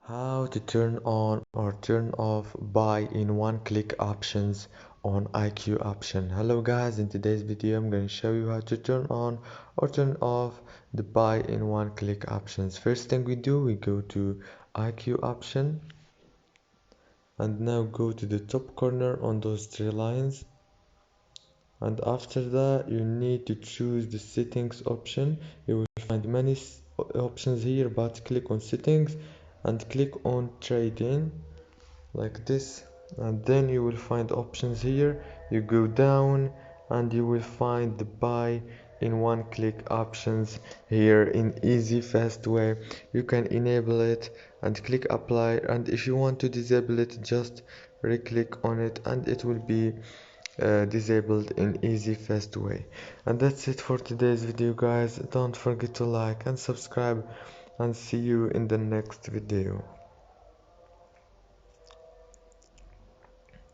How to turn on or turn off buy in one click options on IQ option. Hello guys, in today's video I'm going to show you how to turn on or turn off the buy in one click options. First thing we do, we go to IQ option and now go to the top corner on those three lines, and after that you need to choose the settings option. You will find many options here, but click on settings and click on trading like this, and then you will find options here. You go down and you will find the buy in one click options here in easy fast way. You can enable it and click apply, and if you want to disable it, just right click on it and it will be disabled in easy fast way. And that's it for today's video guys. Don't forget to like and subscribe, and see you in the next video.